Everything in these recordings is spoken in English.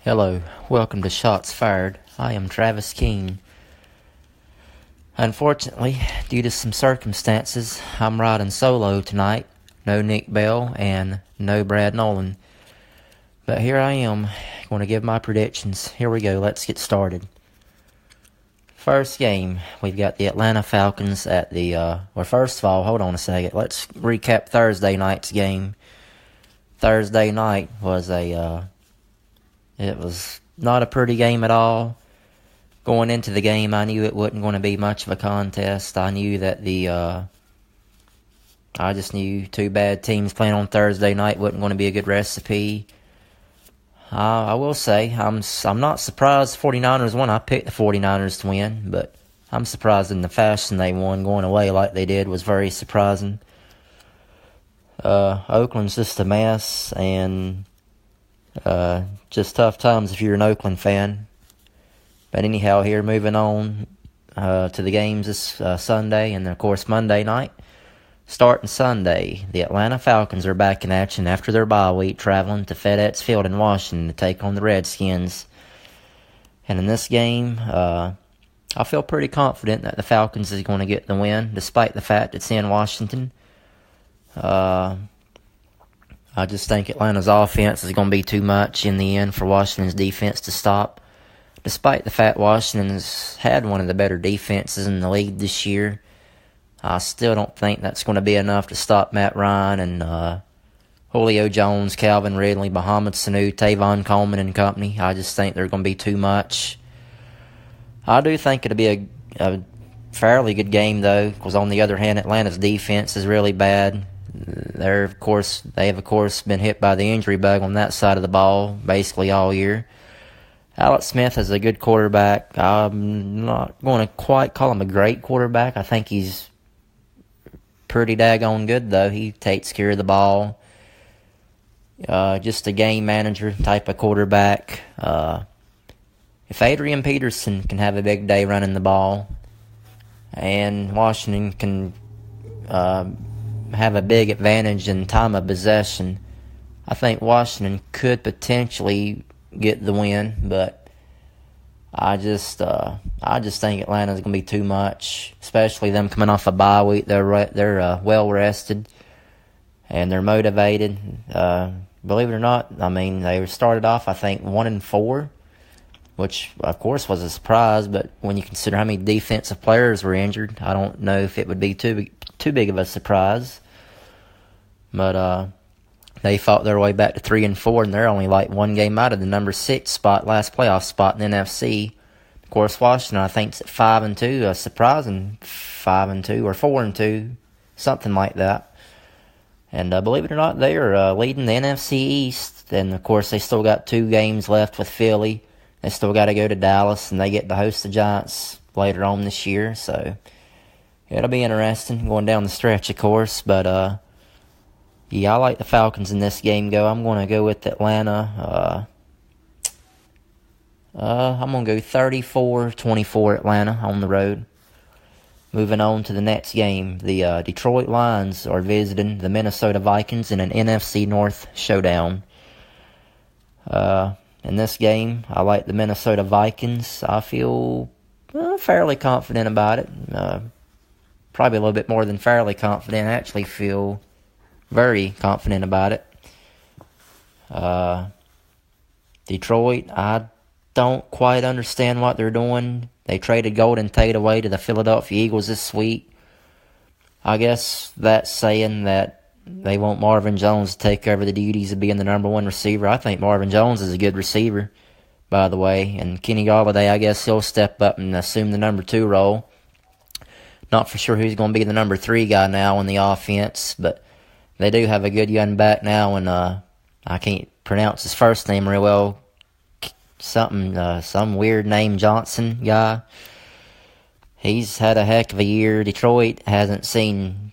Hello, welcome to Shots Fired. I am Travis King. Unfortunately, due to some circumstances, I'm riding solo tonight. No Nick Bell and no Brad Nolan. But here I am, going to give my predictions. Here we go, let's get started. First game, we've got the Atlanta Falcons at the, first of all, hold on a second. Let's recap Thursday night's game. Thursday night was it was not a pretty game at all. Going into the game, I knew it wasn't going to be much of a contest. I knew that I just knew two bad teams playing on Thursday night wasn't going to be a good recipe. I will say, I'm not surprised the 49ers won. I picked the 49ers to win, but I'm surprised in the fashion they won. Going away like they did was very surprising. Oakland's just a mess, and just tough times if you're an Oakland fan. But anyhow, here moving on to the games this Sunday, and of course Monday night. Starting Sunday, the Atlanta Falcons are back in action after their bye week, traveling to FedEx Field in Washington to take on the Redskins. And in this game, I feel pretty confident that the Falcons is going to get the win, despite the fact it's in Washington. I just think Atlanta's offense is going to be too much in the end for Washington's defense to stop. Despite the fact Washington's had one of the better defenses in the league this year, I still don't think that's going to be enough to stop Matt Ryan and Julio Jones, Calvin Ridley, Mohamed Sanu, Tavon Coleman and company. I just think they're going to be too much. I do think it'll be a fairly good game, though, because on the other hand, Atlanta's defense is really bad. They have, of course, been hit by the injury bug on that side of the ball basically all year. Alex Smith is a good quarterback. I'm not going to quite call him a great quarterback. I think he's pretty daggone good, though. He takes care of the ball. Just a game manager type of quarterback. If Adrian Peterson can have a big day running the ball, and Washington can have a big advantage in time of possession, I think Washington could potentially get the win, but I just think Atlanta's going to be too much, especially them coming off a bye week. They're well rested and they're motivated. Believe it or not, I mean, they started off, I think, 1-4, which of course was a surprise. But when you consider how many defensive players were injured, I don't know if it would be too big of a surprise. But they fought their way back to 3-4, and they're only like one game out of the number 6 spot, last playoff spot in the NFC. Of course, Washington, I think, is at 5-2, a surprising 5-2 or 4-2, something like that. And believe it or not, they are leading the NFC East. And of course, they still got 2 games left with Philly. They still got to go to Dallas, and they get to host the Giants later on this year. So it'll be interesting going down the stretch, of course. But yeah, I like the Falcons in this game. I'm going to go with Atlanta. I'm going to go 34-24 Atlanta on the road. Moving on to the next game, the Detroit Lions are visiting the Minnesota Vikings in an NFC North showdown. In this game, I like the Minnesota Vikings. I feel fairly confident about it. Probably a little bit more than fairly confident. I actually feel very confident about it. Detroit, I don't quite understand what they're doing. They traded Golden Tate away to the Philadelphia Eagles this week. I guess that's saying that they want Marvin Jones to take over the duties of being the number 1 receiver. I think Marvin Jones is a good receiver, by the way. And Kenny Golladay, I guess he'll step up and assume the number 2 role. Not for sure who's going to be the number 3 guy now in the offense, but they do have a good young back now, and I can't pronounce his first name real well. Some weird name Johnson guy. He's had a heck of a year. Detroit hasn't seen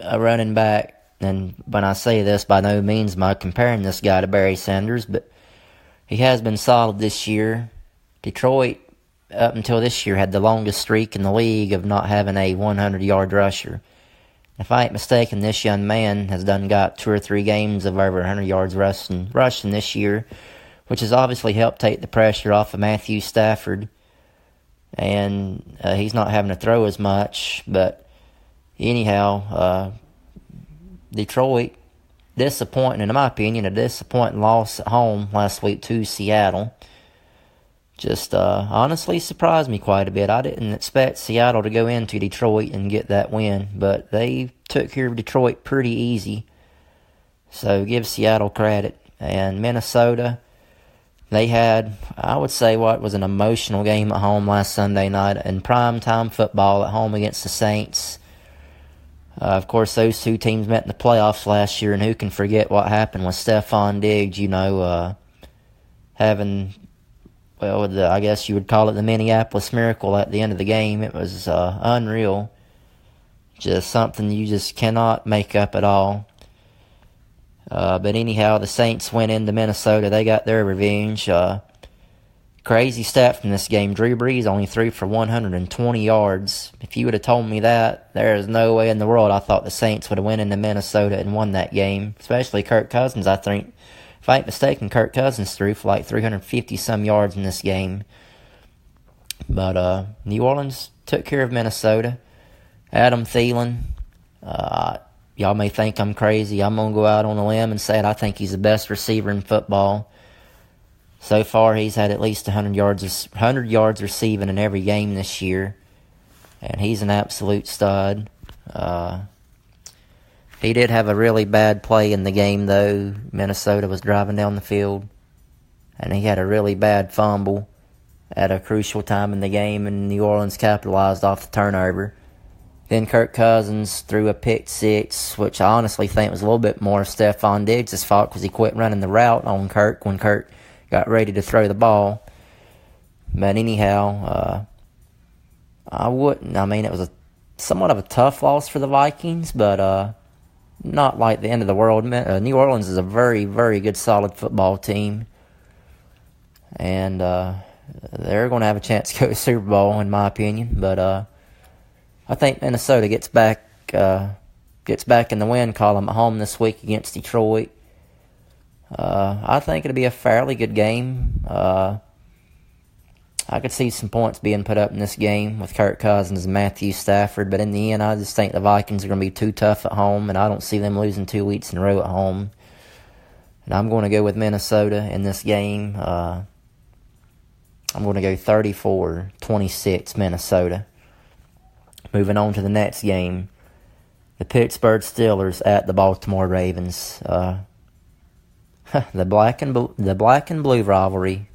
a running back, and when I say this, by no means am I comparing this guy to Barry Sanders, but he has been solid this year. Detroit, up until this year, had the longest streak in the league of not having a 100-yard rusher. If I ain't mistaken, this young man has got 2 or 3 games of over 100 yards rushing this year, which has obviously helped take the pressure off of Matthew Stafford. And he's not having to throw as much. But anyhow, Detroit, disappointing, in my opinion, a disappointing loss at home last week to Seattle. Just honestly surprised me quite a bit. I didn't expect Seattle to go into Detroit and get that win, but they took care of Detroit pretty easy. So give Seattle credit. And Minnesota, they had, I would say, what was an emotional game at home last Sunday night in primetime football at home against the Saints. Of course, those two teams met in the playoffs last year, and who can forget what happened with Stephon Diggs, having, well, I guess you would call it the Minneapolis Miracle at the end of the game. It was unreal. Just something you just cannot make up at all. But anyhow, the Saints went into Minnesota. They got their revenge. Crazy stat from this game. Drew Brees only threw for 120 yards. If you would have told me that, there is no way in the world I thought the Saints would have went into Minnesota and won that game. Especially Kirk Cousins, I think. If I ain't mistaken, Kirk Cousins threw for like 350-some yards in this game. But New Orleans took care of Minnesota. Adam Thielen, y'all may think I'm crazy. I'm going to go out on a limb and say it. I think he's the best receiver in football. So far, he's had at least 100 yards receiving in every game this year. And he's an absolute stud. He did have a really bad play in the game, though. Minnesota was driving down the field. And he had a really bad fumble at a crucial time in the game. And New Orleans capitalized off the turnover. Then Kirk Cousins threw a pick six, which I honestly think was a little bit more Stephon Diggs' fault because he quit running the route on Kirk when Kirk got ready to throw the ball. But anyhow, it was somewhat of a tough loss for the Vikings, but not like the end of the world. New Orleans is a very, very good, solid football team. And they're going to have a chance to go to the Super Bowl, in my opinion. But I think Minnesota gets back in the win column at home this week against Detroit. I think it'll be a fairly good game. I could see some points being put up in this game with Kirk Cousins and Matthew Stafford, but in the end, I just think the Vikings are going to be too tough at home, and I don't see them losing 2 weeks in a row at home. And I'm going to go with Minnesota in this game. I'm going to go 34-26 Minnesota. Moving on to the next game, the Pittsburgh Steelers at the Baltimore Ravens. The black and blue rivalry,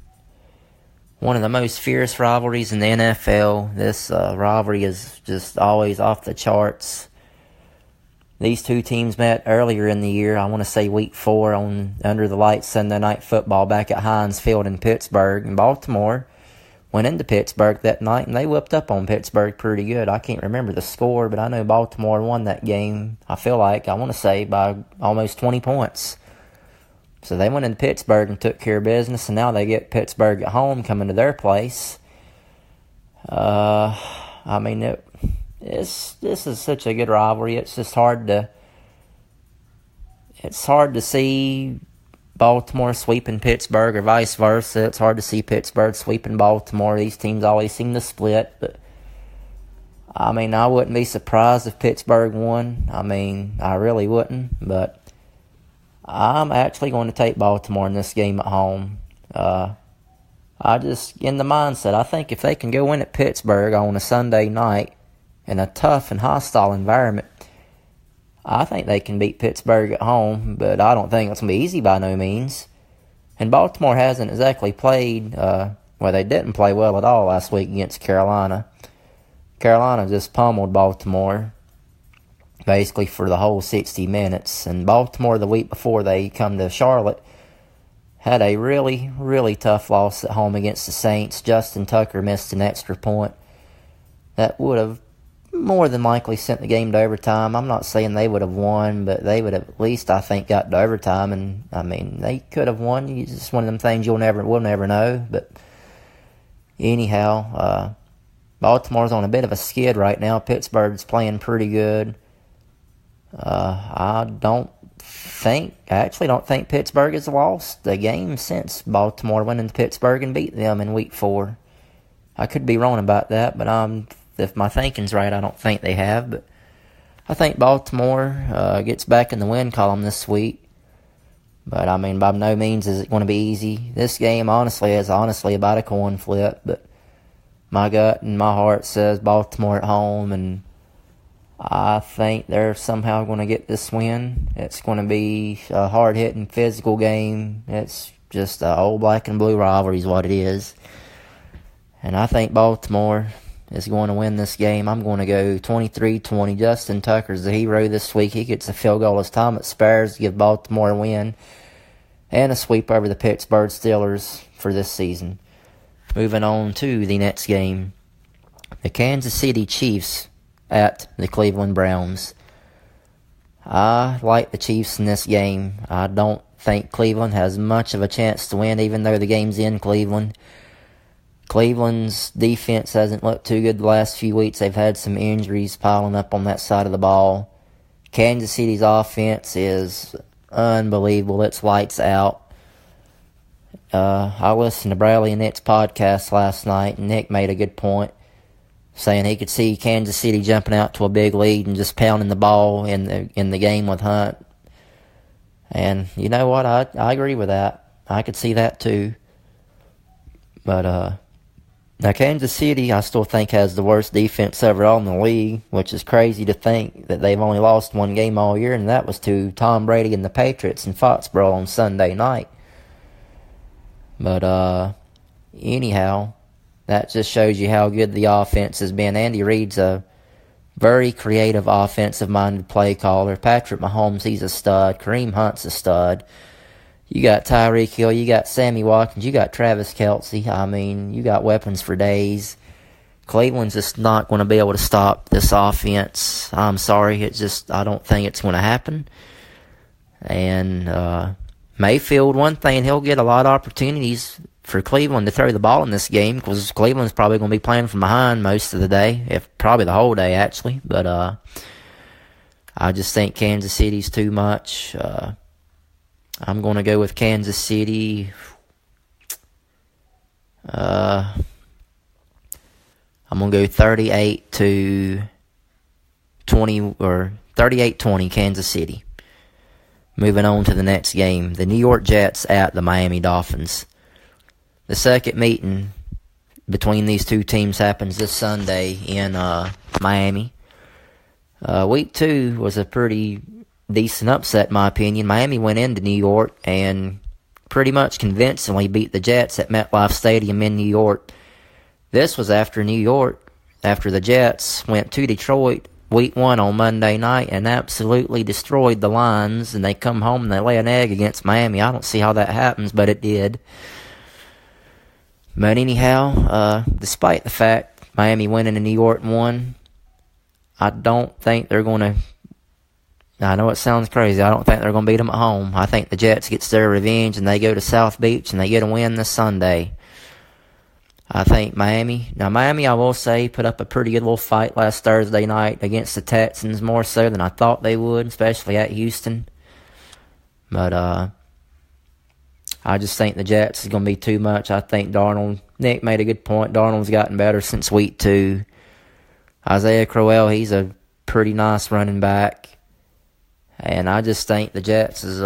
one of the most fierce rivalries in the NFL. This rivalry is just always off the charts. These two teams met earlier in the year. I want to say week 4 on Under the Lights Sunday Night Football back at Heinz Field in Pittsburgh. And Baltimore went into Pittsburgh that night, and they whipped up on Pittsburgh pretty good. I can't remember the score, but I know Baltimore won that game, I want to say, by almost 20 points. So they went into Pittsburgh and took care of business, and now they get Pittsburgh at home coming to their place. This is such a good rivalry. It's just hard to see Baltimore sweeping Pittsburgh or vice versa. It's hard to see Pittsburgh sweeping Baltimore. These teams always seem to split, but I wouldn't be surprised if Pittsburgh won. I really wouldn't, but I'm actually going to take Baltimore in this game at home. In the mindset, I think if they can go in at Pittsburgh on a Sunday night in a tough and hostile environment, I think they can beat Pittsburgh at home, but I don't think it's going to be easy by no means. And Baltimore hasn't exactly played, they didn't play well at all last week against Carolina. Carolina just pummeled Baltimore basically for the whole 60 minutes. And Baltimore, the week before they come to Charlotte, had a really, really tough loss at home against the Saints. Justin Tucker missed an extra point that would have more than likely sent the game to overtime. I'm not saying they would have won, but they would have at least, I think, got to overtime. And, they could have won. It's just one of them things we'll never know. But anyhow, Baltimore's on a bit of a skid right now. Pittsburgh's playing pretty good. I don't actually don't think Pittsburgh has lost a game since Baltimore went into Pittsburgh and beat them in Week 4. I could be wrong about that, but if my thinking's right, I don't think they have. But I think Baltimore gets back in the win column this week. But, I mean, by no means is it going to be easy. This game, honestly, is about a coin flip. But my gut and my heart says Baltimore at home, and I think they're somehow going to get this win. It's going to be a hard-hitting, physical game. It's just an old black and blue rivalry is what it is. And I think Baltimore is going to win this game. I'm going to go 23-20. Justin Tucker's the hero this week. He gets a field goal as Thomas Spares to give Baltimore a win and a sweep over the Pittsburgh Steelers for this season. Moving on to the next game. The Kansas City Chiefs at the Cleveland Browns. I like the Chiefs in this game. I don't think Cleveland has much of a chance to win, even though the game's in Cleveland. Cleveland's defense hasn't looked too good the last few weeks. They've had some injuries piling up on that side of the ball. Kansas City's offense is unbelievable. It's lights out. I listened to Bradley and Nick's podcast last night, and Nick made a good point, saying he could see Kansas City jumping out to a big lead and just pounding the ball in the game with Hunt. And you know what? I agree with that. I could see that too. But now Kansas City, I still think, has the worst defense overall in the league, which is crazy to think that they've only lost one game all year, and that was to Tom Brady and the Patriots in Foxborough on Sunday night. But anyhow, that just shows you how good the offense has been. Andy Reid's a very creative, offensive-minded play caller. Patrick Mahomes, he's a stud. Kareem Hunt's a stud. You got Tyreek Hill, you got Sammy Watkins, you got Travis Kelce. I mean, you got weapons for days. Cleveland's just not going to be able to stop this offense. I'm sorry, I don't think it's going to happen. And Mayfield, one thing, he'll get a lot of opportunities for Cleveland to throw the ball in this game, because Cleveland's probably going to be playing from behind most of the day, if probably the whole day actually. But I just think Kansas City's too much. I'm going to go with Kansas City. I'm going to go 38-20 or 38-20 Kansas City. Moving on to the next game, the New York Jets at the Miami Dolphins. The second meeting between these two teams happens this Sunday in Miami. Week 2 was a pretty decent upset, in my opinion. Miami went into New York and pretty much convincingly beat the Jets at MetLife Stadium in New York. This was after the Jets went to Detroit Week 1 on Monday night and absolutely destroyed the Lions, and they come home and they lay an egg against Miami. I don't see how that happens, but it did. But anyhow, despite the fact Miami went into New York and won, I don't think they're going to... I know it sounds crazy. I don't think they're going to beat them at home. I think the Jets gets their revenge and they go to South Beach and they get a win this Sunday. I think Miami, I will say, put up a pretty good little fight last Thursday night against the Texans, more so than I thought they would, especially at Houston. But I just think the Jets is going to be too much. I think Nick made a good point. Darnold's gotten better since Week 2. Isaiah Crowell, he's a pretty nice running back. And I just think the Jets is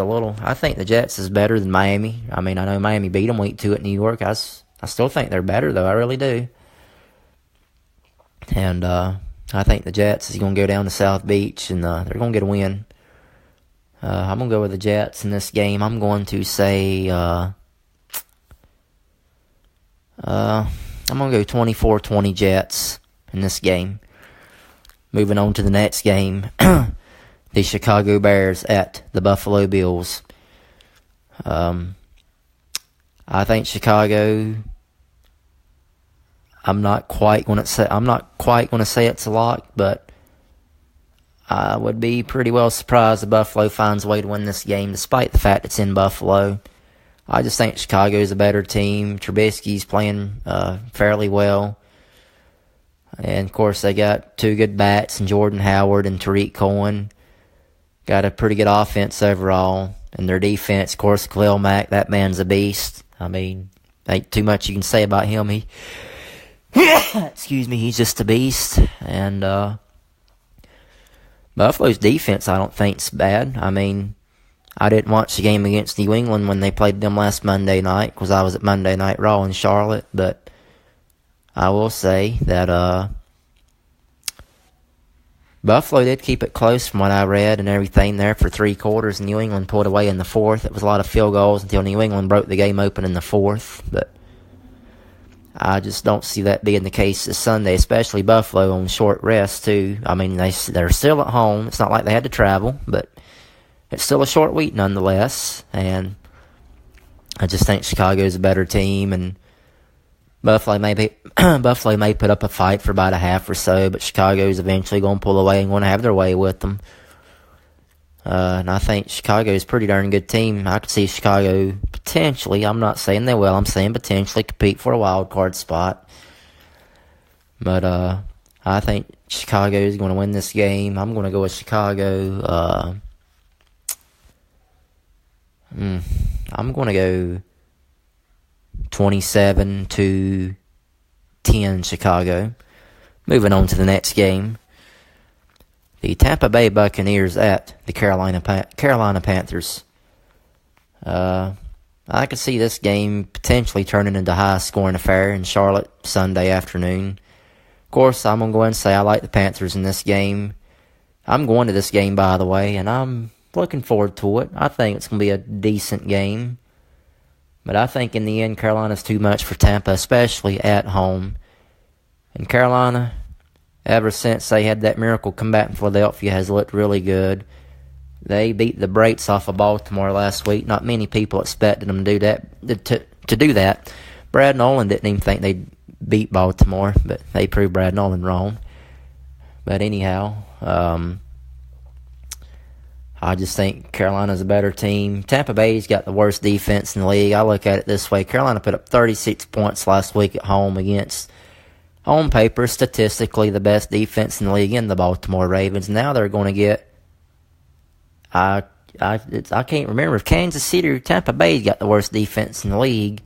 better than Miami. I mean, I know Miami beat them Week 2 at New York. I still think they're better, though. I really do. And I think the Jets is going to go down to South Beach, and they're going to get a win. I'm going to go with the Jets in this game. I'm going to say... I'm going to go 24-20 Jets in this game. Moving on to the next game. The Chicago Bears at the Buffalo Bills. I think Chicago... I'm not quite going to say it's a lock, but I would be pretty well surprised if Buffalo finds a way to win this game, despite the fact it's in Buffalo. I just think Chicago's a better team. Trubisky's playing fairly well. And, of course, they got two good bats in Jordan Howard and Tariq Cohen. got a pretty good offense overall. And their defense, of course, Khalil Mack, that man's a beast. I mean, ain't too much you can say about him. Excuse me, he's just a beast. And Buffalo's defense, I don't think's bad. I mean, I didn't watch the game against New England when they played them last Monday night because I was at Monday Night Raw in Charlotte. But I will say that Buffalo did keep it close from what I read and everything there for 3 quarters. New England pulled away in the 4th. It was a lot of field goals until New England broke the game open in the 4th. But I just don't see that being the case this Sunday, especially Buffalo on short rest, too. I mean, they're still at home. It's not like they had to travel, but it's still a short week nonetheless. And I just think Chicago's a better team, and Buffalo may put up a fight for about a half or so, but Chicago's eventually going to pull away and going to have their way with them. And I think Chicago's a pretty darn good team. I could see Chicago potentially, I'm not saying they will, I'm saying potentially compete for a wild card spot. But I think Chicago's going to win this game. I'm going to go with Chicago. I'm going to go 27-10 Chicago. Moving on to the next game. The Tampa Bay Buccaneers at the Carolina Panthers. I could see this game potentially turning into a high-scoring affair in Charlotte Sunday afternoon. Of course, I'm going to go ahead and say I like the Panthers in this game. I'm going to this game, by the way, and I'm looking forward to it. I think it's going to be a decent game. But I think in the end, Carolina's too much for Tampa, especially at home. And Carolina, ever since they had that miracle comeback in Philadelphia, has looked really good. They beat the brakes off of Baltimore last week. Not many people expected them to do that. To do that, Brad Nolan didn't even think they'd beat Baltimore, but they proved Brad Nolan wrong. But anyhow, I just think Carolina's a better team. Tampa Bay's got the worst defense in the league. I look at it this way. Carolina put up 36 points last week at home against, on paper, statistically, the best defense in the league in the Baltimore Ravens. Now they're going to get, I can't remember if Kansas City or Tampa Bay's got the worst defense in the league.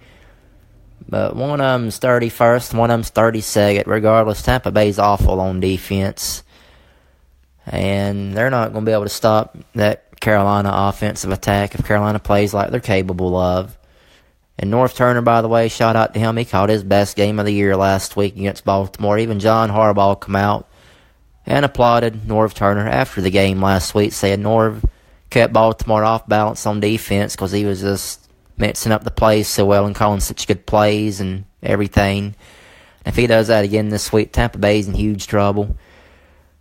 But one of them's 31st, one of them's 32nd. Regardless, Tampa Bay's awful on defense. And they're not going to be able to stop that Carolina offensive attack if Carolina plays like they're capable of. And North Turner, by the way, shout out to him. He caught his best game of the year last week against Baltimore. Even John Harbaugh come out and applauded North Turner after the game last week, saying Norv kept Baltimore off balance on defense because he was just mixing up the plays so well and calling such good plays and everything. If he does that again this week, Tampa Bay's in huge trouble.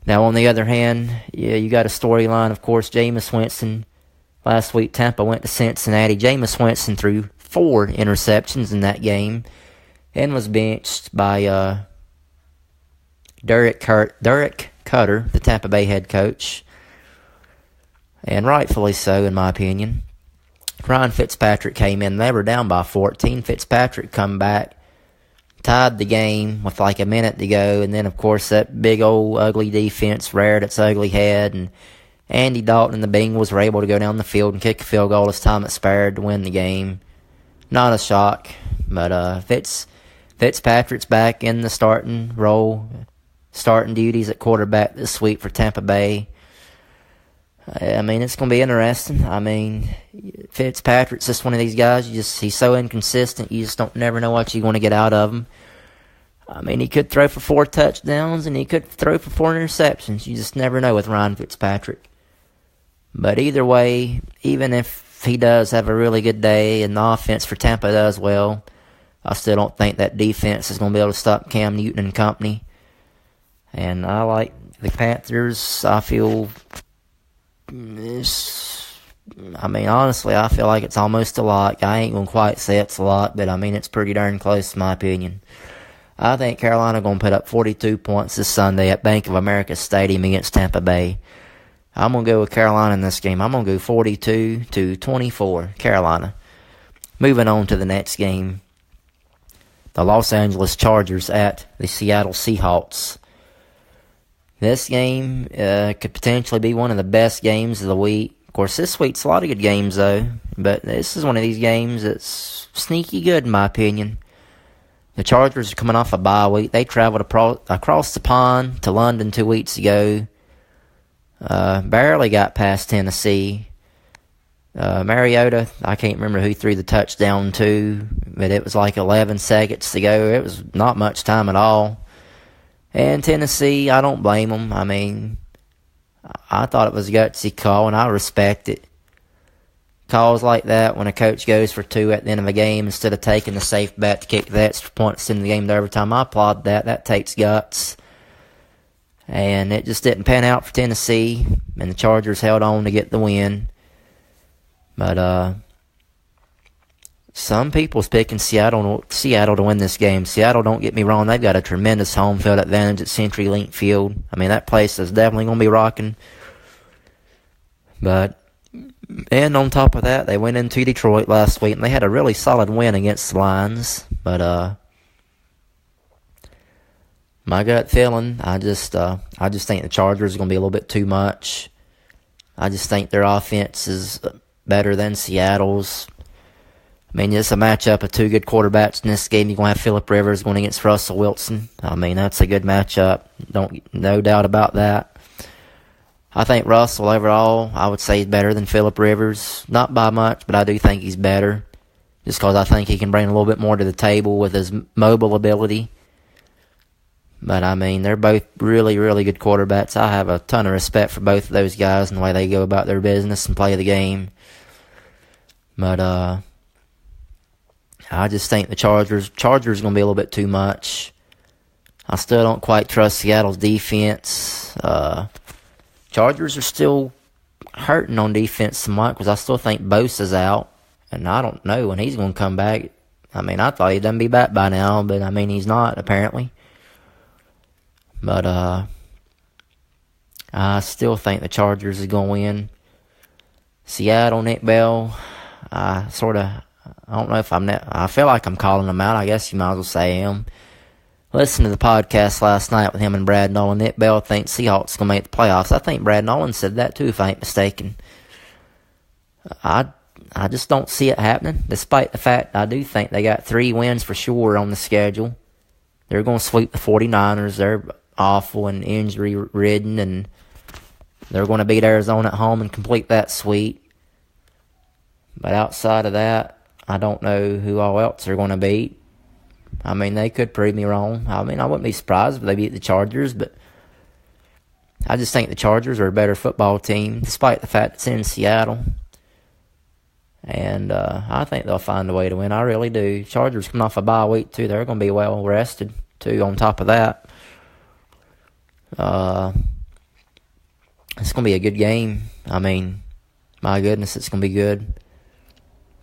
Now, on the other hand, you got a storyline, of course, Jameis Winston. Last week, Tampa went to Cincinnati. Jameis Winston threw 4 interceptions in that game and was benched by Derek Cutter, the Tampa Bay head coach. And rightfully so, in my opinion. Ryan Fitzpatrick came in. They were down by 14. Fitzpatrick come back, tied the game with like a minute to go, and then, of course, that big old ugly defense reared its ugly head, and Andy Dalton and the Bengals were able to go down the field and kick a field goal as time expired to win the game. Not a shock, but Fitzpatrick's back in the starting role, starting duties at quarterback this week for Tampa Bay. I mean, it's going to be interesting. I mean, Fitzpatrick's just one of these guys. He's so inconsistent. You just never know what you're going to get out of him. I mean, he could throw for 4 touchdowns and he could throw for 4 interceptions. You just never know with Ryan Fitzpatrick. But either way, even if he does have a really good day and the offense for Tampa does well, I still don't think that defense is going to be able to stop Cam Newton and company. And I like the Panthers. I feel... honestly, I feel like it's almost a lock. I ain't going to quite say it's a lock, but it's pretty darn close in my opinion. I think Carolina going to put up 42 points this Sunday at Bank of America Stadium against Tampa Bay. I'm going to go with Carolina in this game. I'm going to go 42-24, Carolina. Moving on to the next game. The Los Angeles Chargers at the Seattle Seahawks. This game could potentially be one of the best games of the week. Of course, this week's a lot of good games, though. But this is one of these games that's sneaky good, in my opinion. The Chargers are coming off a bye week. They traveled across the pond to London 2 weeks ago. Barely got past Tennessee. Mariota, I can't remember who threw the touchdown to, but it was like 11 seconds to go. It was not much time at all. And Tennessee, I don't blame them. I mean, I thought it was a gutsy call, and I respect it. Calls like that when a coach goes for 2 at the end of a game instead of taking the safe bet to kick the extra points in the game to overtime, I applaud that. That takes guts. And it just didn't pan out for Tennessee, and the Chargers held on to get the win. But some people's picking Seattle to win this game. Seattle, don't get me wrong, they've got a tremendous home field advantage at CenturyLink Field. I mean, that place is definitely going to be rocking. And on top of that, they went into Detroit last week, and they had a really solid win against the Lions. But my gut feeling, I just think the Chargers are going to be a little bit too much. I just think their offense is better than Seattle's. I mean, it's a matchup of 2 good quarterbacks in this game. You're going to have Phillip Rivers going against Russell Wilson. I mean, that's a good matchup. No doubt about that. I think Russell overall, I would say, is better than Phillip Rivers. Not by much, but I do think he's better. Just because I think he can bring a little bit more to the table with his mobile ability. But, I mean, they're both really, really good quarterbacks. I have a ton of respect for both of those guys and the way they go about their business and play the game. But, I just think the Chargers are going to be a little bit too much. I still don't quite trust Seattle's defense. Chargers are still hurting on defense somewhat because I still think Bosa's out. And I don't know when he's going to come back. I mean, I thought he'd done be back by now, but, I mean, he's not, apparently. But, I still think the Chargers is going to win. Seattle, Nick Bell, I don't know if I feel like I'm calling him out. I guess you might as well say him. Listen to the podcast last night with him and Brad Nolan. Nick Bell thinks Seahawks going to make the playoffs. I think Brad Nolan said that too, if I ain't mistaken. I just don't see it happening, despite the fact I do think they got 3 wins for sure on the schedule. They're going to sweep the 49ers. They're awful and injury-ridden, and they're going to beat Arizona at home and complete that sweep. But outside of that, I don't know who all else they're going to beat. I mean, they could prove me wrong. I mean, I wouldn't be surprised if they beat the Chargers, but I just think the Chargers are a better football team, despite the fact it's in Seattle. And I think they'll find a way to win. I really do. Chargers coming off a bye week, too. They're going to be well rested, too, on top of that. It's going to be a good game. I mean, my goodness, it's going to be good.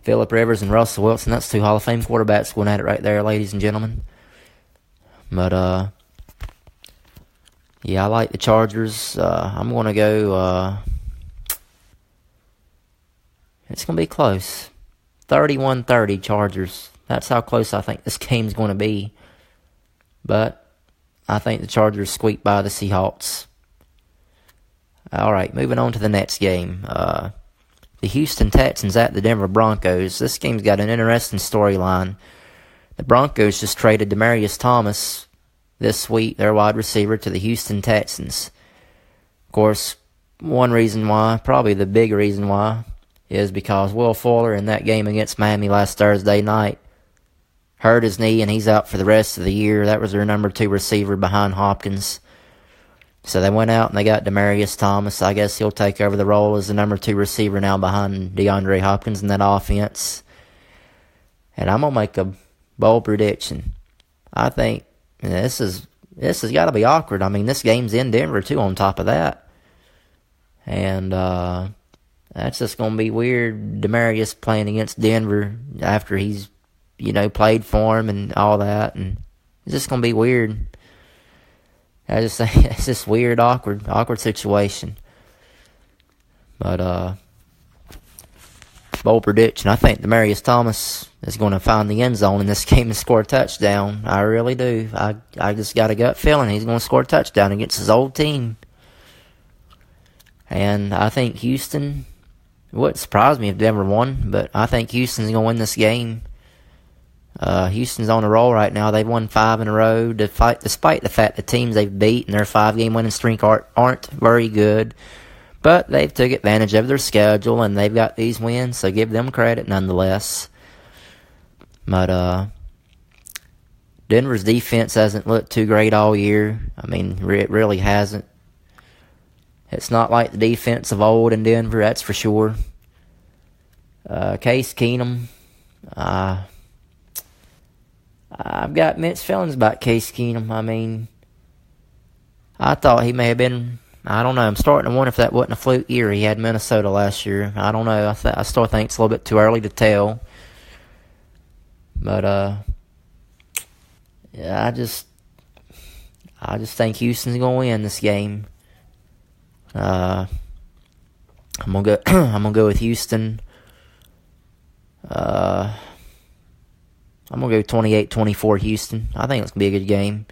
Phillip Rivers and Russell Wilson, that's 2 Hall of Fame quarterbacks going at it right there, ladies and gentlemen. But, yeah, I like the Chargers. I'm going to go, it's going to be close. 31-30 Chargers. That's how close I think this game's going to be. But I think the Chargers squeak by the Seahawks. All right, moving on to the next game. The Houston Texans at the Denver Broncos. This game's got an interesting storyline. The Broncos just traded Demaryius Thomas this week, their wide receiver, to the Houston Texans. Of course, one reason why, probably the big reason why, is because Will Fuller in that game against Miami last Thursday night hurt his knee and he's out for the rest of the year. That was their number 2 receiver behind Hopkins. So they went out and they got Demaryius Thomas. I guess he'll take over the role as the number 2 receiver now behind DeAndre Hopkins in that offense. And I'm going to make a bold prediction. I think this has got to be awkward. I mean, this game's in Denver too on top of that. And that's just going to be weird. Demaryius playing against Denver after he's, played for him and all that. And it's just going to be weird. I just think it's just weird, awkward situation. But, bold prediction. I think Demaryius Thomas is going to find the end zone in this game and score a touchdown. I really do. I just got a gut feeling he's going to score a touchdown against his old team. And I think Houston, it wouldn't surprise me if Denver won, but I think Houston's going to win this game. Houston's on a roll right now. They've won 5 in a row, despite the fact the teams they've beat and their 5-game winning streak aren't very good. But they've took advantage of their schedule, and they've got these wins, so give them credit nonetheless. But Denver's defense hasn't looked too great all year. I mean, it really hasn't. It's not like the defense of old in Denver, that's for sure. Case Keenum, I've got mixed feelings about Case Keenum. I mean, I thought he may have been, I don't know, I'm starting to wonder if that wasn't a fluke year he had Minnesota last year. I don't know, I still think it's a little bit too early to tell. But, yeah, I just think Houston's going to win this game. I'm gonna go with Houston. I'm gonna go 28-24 Houston. I think it's gonna be a good game.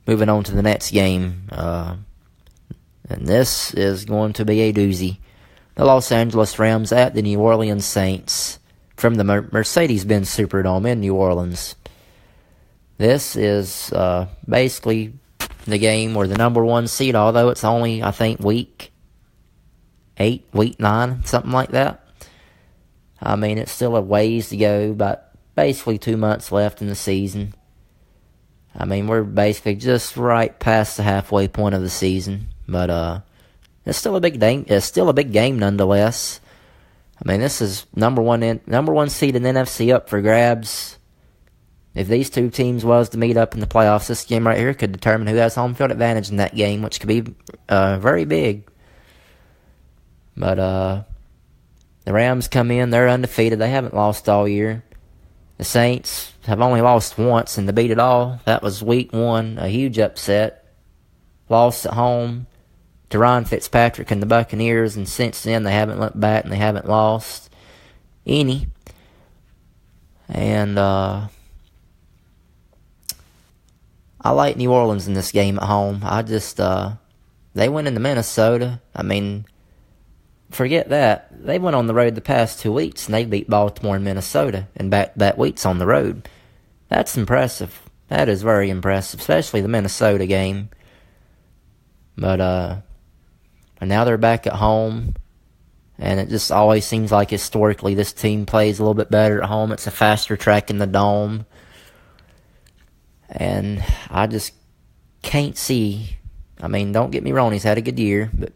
Moving on to the next game, and this is going to be a doozy. The Los Angeles Rams at the New Orleans Saints from the Mercedes-Benz Superdome in New Orleans. This is basically the game or the number 1 seed, although it's only, I think, week 8, week 9, something like that. I mean, it's still a ways to go, but basically 2 months left in the season. I mean, we're basically just right past the halfway point of the season, but it's still a big game. It's still a big game nonetheless. I mean, this is number one seed in the NFC up for grabs. If these two teams was to meet up in the playoffs, this game right here could determine who has home field advantage in that game, which could be very big. But the Rams come in, they're undefeated. They haven't lost all year. The Saints have only lost once, and to beat it all, that was week 1, a huge upset. Lost at home to Ryan Fitzpatrick and the Buccaneers, and since then they haven't looked back and they haven't lost any. And I like New Orleans in this game at home. They went into Minnesota. I mean, forget that. They went on the road the past 2 weeks, and they beat Baltimore and Minnesota, and back-to-back weeks on the road. That's impressive. That is very impressive, especially the Minnesota game. But, and now they're back at home, and it just always seems like historically this team plays a little bit better at home. It's a faster track in the Dome. And I just can't see, I mean, don't get me wrong, he's had a good year, but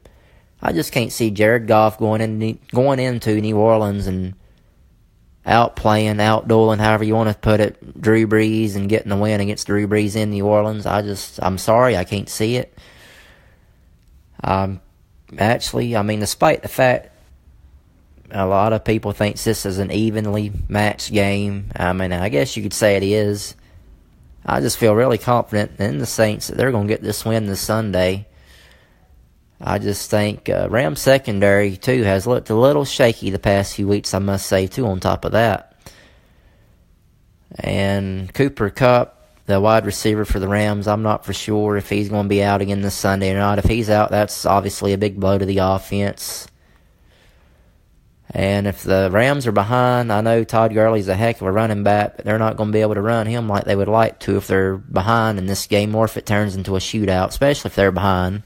I just can't see Jared Goff going into New Orleans and outplaying, outdueling, however you want to put it, Drew Brees and getting the win against Drew Brees in New Orleans. I'm sorry, I can't see it. Actually, I mean, despite the fact a lot of people think this is an evenly matched game, I mean, I guess you could say it is. I just feel really confident in the Saints that they're going to get this win this Sunday. I just think Rams secondary, too, has looked a little shaky the past few weeks, I must say, too, on top of that. And Cooper Kupp, the wide receiver for the Rams, I'm not for sure if he's going to be out again this Sunday or not. If he's out, that's obviously a big blow to the offense. And if the Rams are behind, I know Todd Gurley's a heck of a running back, but they're not going to be able to run him like they would like to if they're behind in this game, or if it turns into a shootout, especially if they're behind.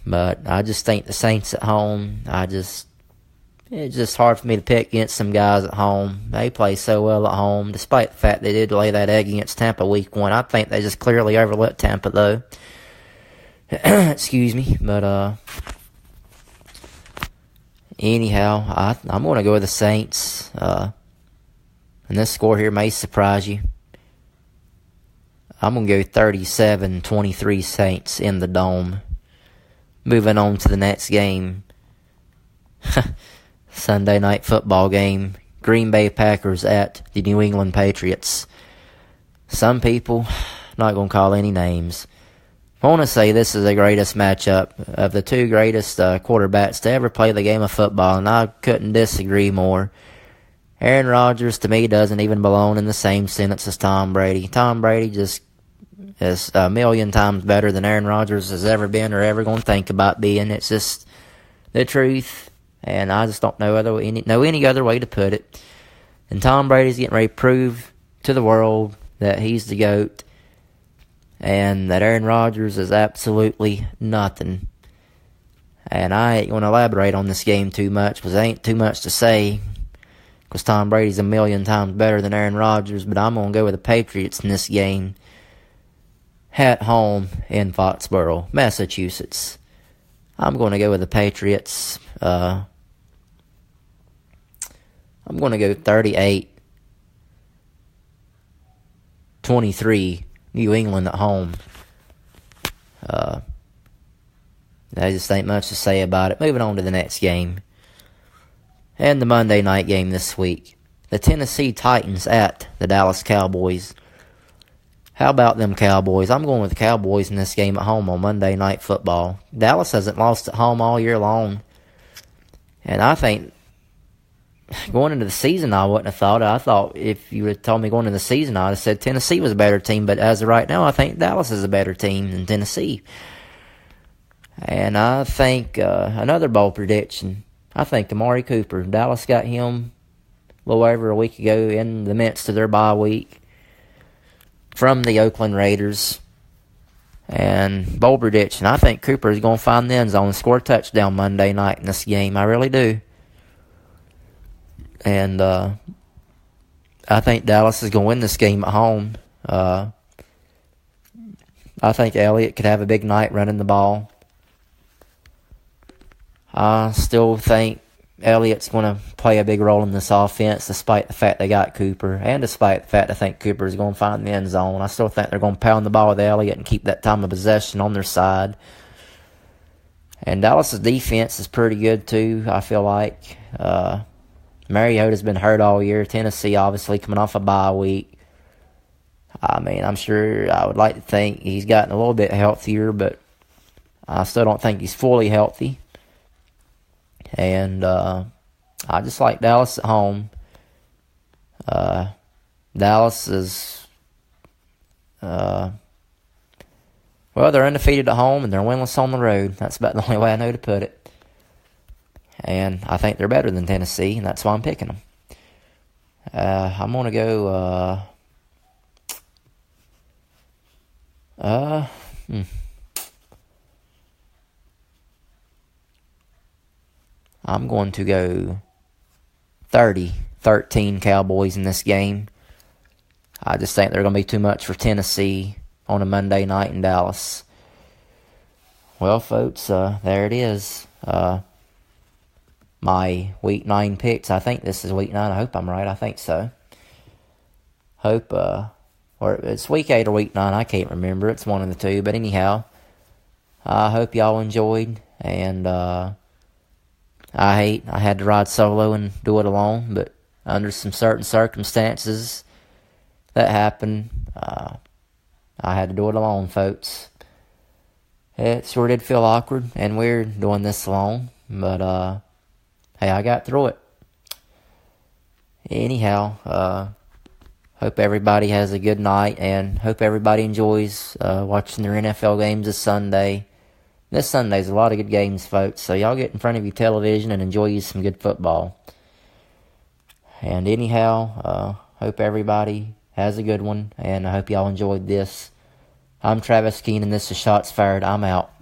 But I just think the Saints at home, it's just hard for me to pick against some guys at home. They play so well at home, despite the fact they did lay that egg against Tampa week 1. I think they just clearly overlooked Tampa, though. Excuse me, but anyhow, I'm going to go with the Saints. And this score here may surprise you. I'm going to go 37-23 Saints in the Dome. Moving on to the next game. Sunday night football game. Green Bay Packers at the New England Patriots. Some people, not going to call any names, I want to say this is the greatest matchup of the two greatest quarterbacks to ever play the game of football, and I couldn't disagree more. Aaron Rodgers, to me, doesn't even belong in the same sentence as Tom Brady. Tom Brady just is a million times better than Aaron Rodgers has ever been or ever going to think about being. It's just the truth, and I just don't know any other way to put it. And Tom Brady's getting ready to prove to the world that he's the GOAT, and that Aaron Rodgers is absolutely nothing. And I ain't going to elaborate on this game too much, because there ain't too much to say, because Tom Brady's a million times better than Aaron Rodgers. But I'm going to go with the Patriots in this game at home in Foxborough, Massachusetts. I'm going to go with the Patriots. I'm going to go 38-23, New England at home. I just ain't much to say about it. Moving on to the next game. And the Monday night game this week. The Tennessee Titans at the Dallas Cowboys. How about them Cowboys? I'm going with the Cowboys in this game at home on Monday Night Football. Dallas hasn't lost at home all year long. And I think going into the season, I wouldn't have thought it. I thought if you would have told me going into the season, I would have said Tennessee was a better team. But as of right now, I think Dallas is a better team than Tennessee. And I think another bold prediction, I think Amari Cooper. Dallas got him a little over a week ago in the midst of their bye week from the Oakland Raiders. And bold prediction, I think Cooper is going to find the end zone and score a touchdown Monday night in this game. I really do. And I think Dallas is going to win this game at home. I think Elliott could have a big night running the ball. I still think Elliott's going to play a big role in this offense, despite the fact they got Cooper, and despite the fact I think Cooper is going to find the end zone. I still think they're going to pound the ball with Elliott and keep that time of possession on their side. And Dallas' defense is pretty good, too, I feel like. Mariota's been hurt all year. Tennessee, obviously, coming off a bye week. I mean, I'm sure I would like to think he's gotten a little bit healthier, but I still don't think he's fully healthy. And I just like Dallas at home. Dallas is, they're undefeated at home and they're winless on the road. That's about the only way I know to put it. And I think they're better than Tennessee, and that's why I'm picking them. I'm going to go, I'm going to go 30-13 Cowboys in this game. I just think they're going to be too much for Tennessee on a Monday night in Dallas. Well, folks, there it is. My Week 9 picks. I think this is Week 9. I hope I'm right. I think so. Or it's Week 8 or Week 9. I can't remember. It's one of the two. But anyhow, I hope y'all enjoyed. And I had to ride solo and do it alone, but under some certain circumstances that happened, I had to do it alone, folks. It sure did feel awkward and weird doing this alone, but hey, I got through it. Anyhow, hope everybody has a good night, and hope everybody enjoys watching their NFL games this Sunday. This Sunday's a lot of good games, folks, so y'all get in front of your television and enjoy you some good football. And anyhow, hope everybody has a good one, and I hope y'all enjoyed this. I'm Travis Keenan, this is Shots Fired. I'm out.